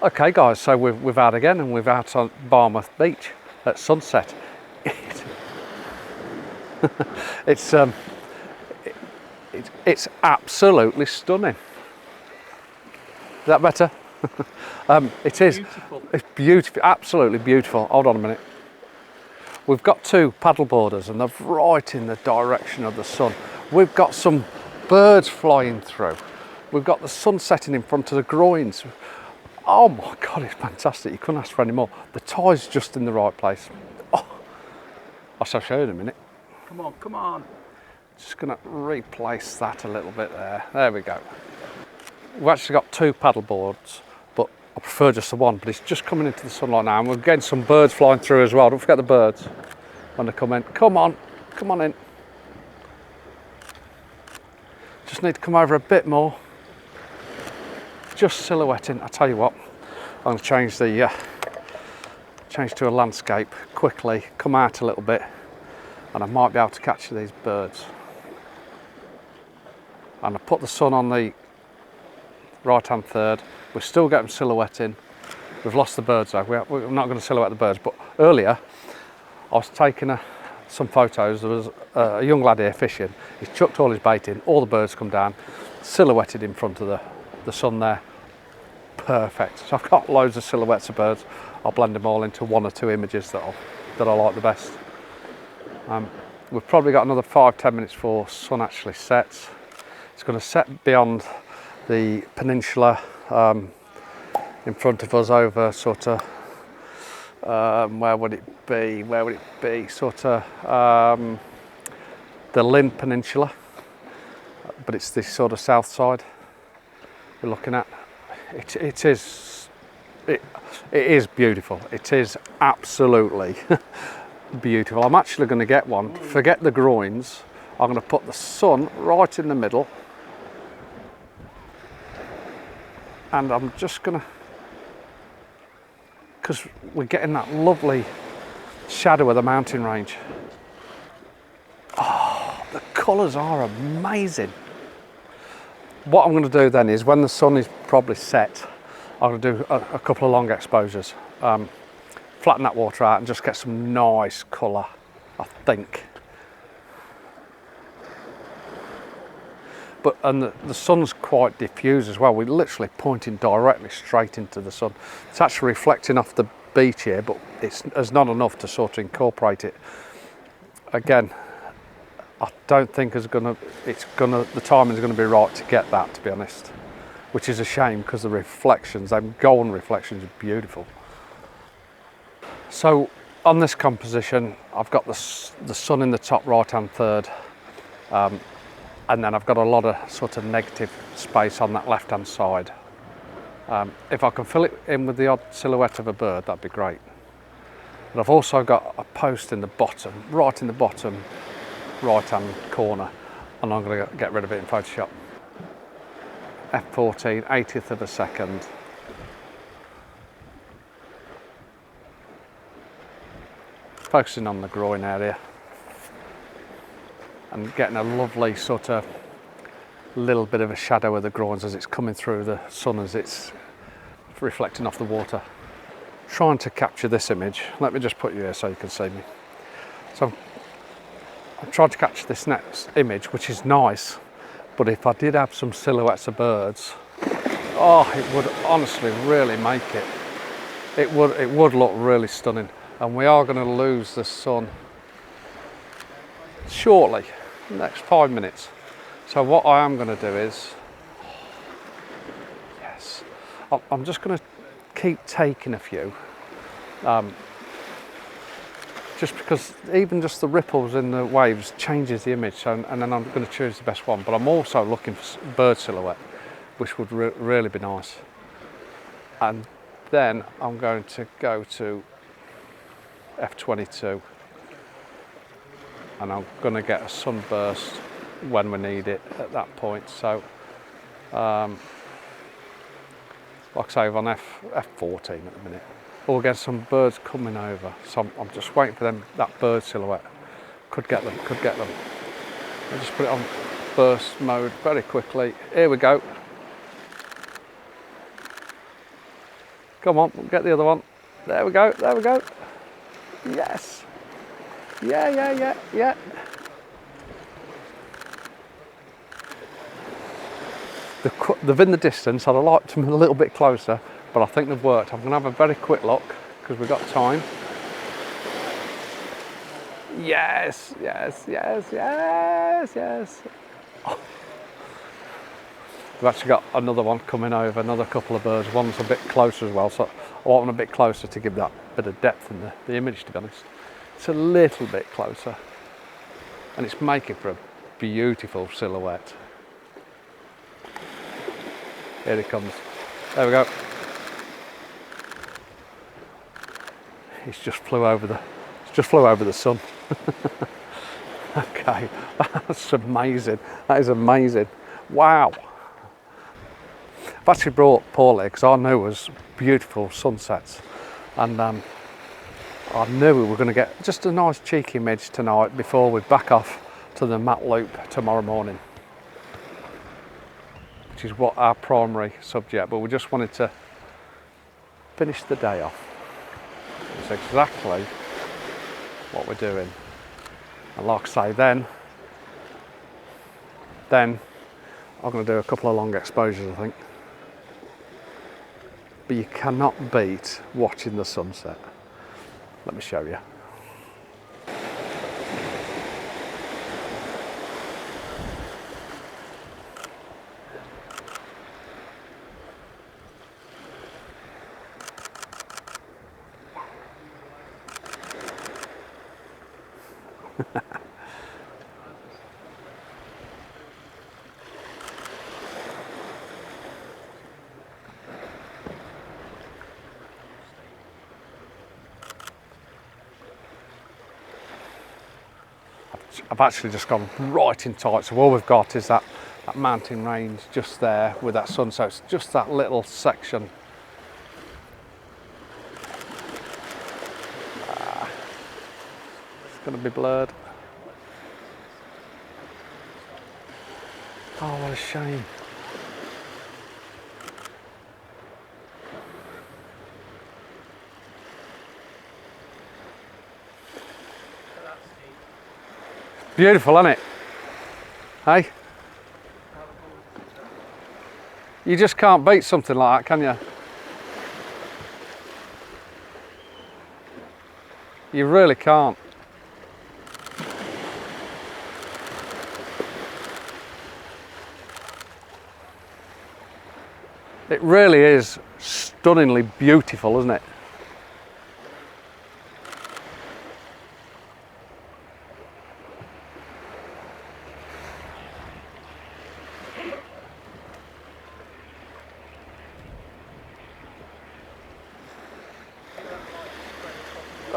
Okay guys, so we've out again, and we're out on Barmouth Beach at sunset. It's absolutely stunning. Is that better? It is. Beautiful. It's beautiful, absolutely beautiful. Hold on a minute. We've got two paddle boarders and they're right in the direction of the sun. We've got some birds flying through. We've got the sun setting in front of the groins. Oh my God, it's fantastic. You couldn't ask for any more. The tide's just in the right place. Oh, I shall show you in a minute. Come on, come on. Just gonna replace that a little bit there. There we go. We've actually got two paddle boards, but I prefer just the one, but it's just coming into the sunlight now, and we're getting some birds flying through as well. Don't forget the birds when they come in. Come on in. Just need to come over a bit more. Just silhouetting. I tell you what, I'm going to change to a landscape quickly, come out a little bit, and I might be able to catch these birds. And I put the sun on the right hand third. We're still getting silhouetting. We've lost the birds though. We're not going to silhouette the birds, but earlier I was taking some photos. There was a young lad here fishing. He's chucked all his bait in, all the birds come down, silhouetted in front of the sun there. Perfect. So I've got loads of silhouettes of birds. I'll blend them all into one or two images that I like the best. We've probably got another 5-10 minutes before sun actually sets. It's going to set beyond the peninsula in front of us over sort of where would it be sort of the Lynn Peninsula, but it's this sort of south side we're looking at. It is beautiful. It is absolutely beautiful. I'm actually going to get one, forget the groins, I'm going to put the sun right in the middle, and I'm just going to, because we're getting that lovely shadow of the mountain range. Oh, the colours are amazing. What I'm going to do then is, when the sun is probably set, I'm going to do a couple of long exposures, flatten that water out and just get some nice colour, I think. And the sun's quite diffuse as well. We're literally pointing directly straight into the sun. It's actually reflecting off the beach here, but it's not enough to sort of incorporate it. Again, I don't think the timing's going to be right to get that, to be honest, which is a shame, because the reflections, them golden reflections, are beautiful. So on this composition, I've got the sun in the top right hand third, and then I've got a lot of sort of negative space on that left hand side. If I can fill it in with the odd silhouette of a bird, that'd be great. But I've also got a post in the bottom, right in the bottom right hand corner, and I'm going to get rid of it in Photoshop. F14, 80th of a second. Focusing on the groin area and getting a lovely sort of little bit of a shadow of the groins as it's coming through the sun, as it's reflecting off the water. Trying to capture this image. Let me just put you here so you can see me. So I'm trying to catch this next image, which is nice, but if I did have some silhouettes of birds, oh, it would honestly really make it. It would look really stunning. And we are going to lose the sun shortly, the next 5 minutes. So what I am going to do is, yes, I'm just going to keep taking a few. Just because even just the ripples in the waves changes the image, and then I'm going to choose the best one. But I'm also looking for bird silhouette, which would really be nice. And then I'm going to go to F22, and I'm going to get a sunburst when we need it at that point. So like I say, I'm on F14 at the minute. We'll get some birds coming over, so I'm just waiting for that bird silhouette. Could get them. I'll just put it on burst mode very quickly. Here we go. Come on, we'll get the other one. There we go, there we go. Yes. Yeah. They've in the distance. I'd have liked them a little bit closer, but I think they've worked. I'm going to have a very quick look because we've got time. Yes. Oh. We've actually got another one coming over, another couple of birds. One's a bit closer as well, so I want them a bit closer to give that bit of depth in the image, to be honest. It's a little bit closer, and it's making for a beautiful silhouette. Here it comes. There we go. It's just flew over the sun. Okay, that's amazing. That is amazing. Wow. I've actually brought Paulie because I knew it was beautiful sunsets, and I knew we were going to get just a nice cheeky image tonight before we back off to the mat loop tomorrow morning, which is what our primary subject, but we just wanted to finish the day off. It's exactly what we're doing. And like I say, then I'm going to do a couple of long exposures, I think. But you cannot beat watching the sunset. Let me show you. I've actually just gone right in tight, so all we've got is that mountain range just there with that sun, so it's just that little section. It's going to be blurred. Oh, what a shame. Beautiful, isn't it? Hey? You just can't beat something like that, can you? You really can't. It really is stunningly beautiful, isn't it?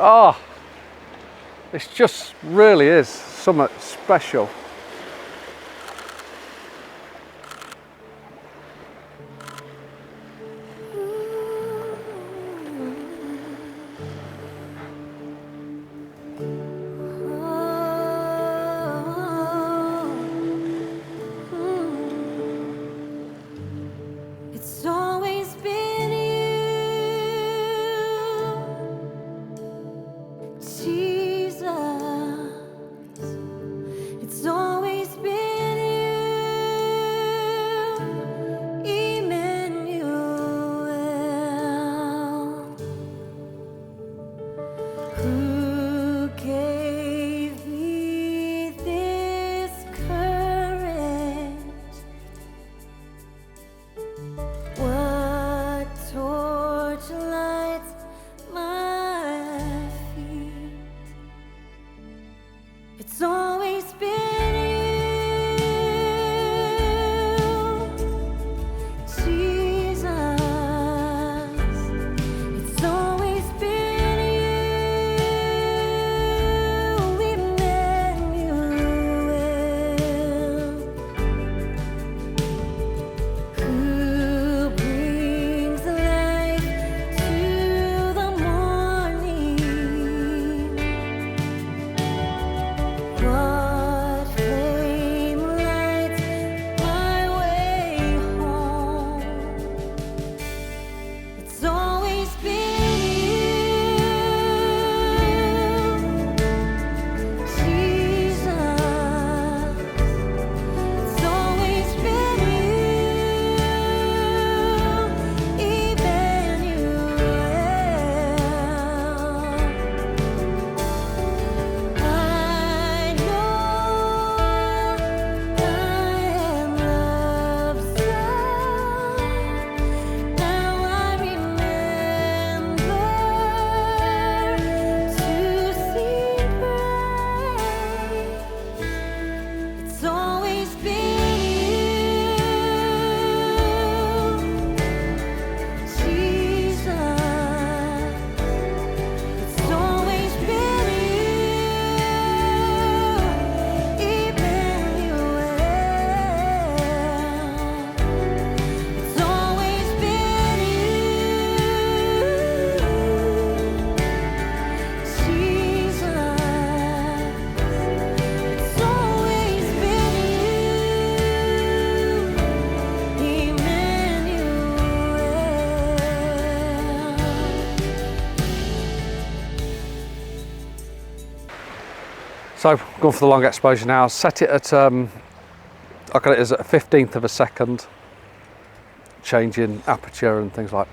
Oh, it just really is something special. It's always been you, Jesus. It's always So going for the long exposure now. Set it at I got it as a 15th of a second, changing aperture and things like,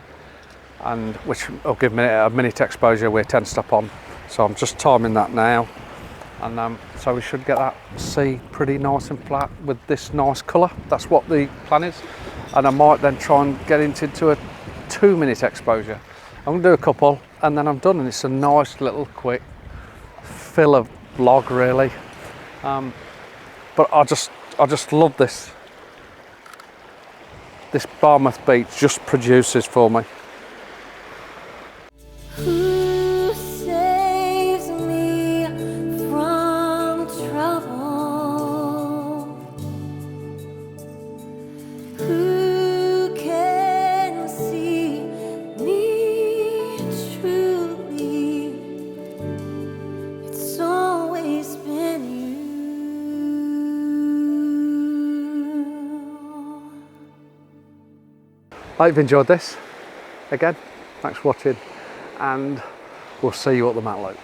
and which will give me a minute exposure with 10 stop on. So I'm just timing that now, and so we should get that sea pretty nice and flat with this nice colour. That's what the plan is, and I might then try and get into a 2-minute exposure. I'm going to do a couple and then I'm done, and it's a nice little quick filler vlog really. But I just love this Barmouth beach just produces for me. Who saves me from trouble? Who can see me truly? It's always been you. I hope you've enjoyed this. Again, thanks for watching, and we'll see you at the Matlock.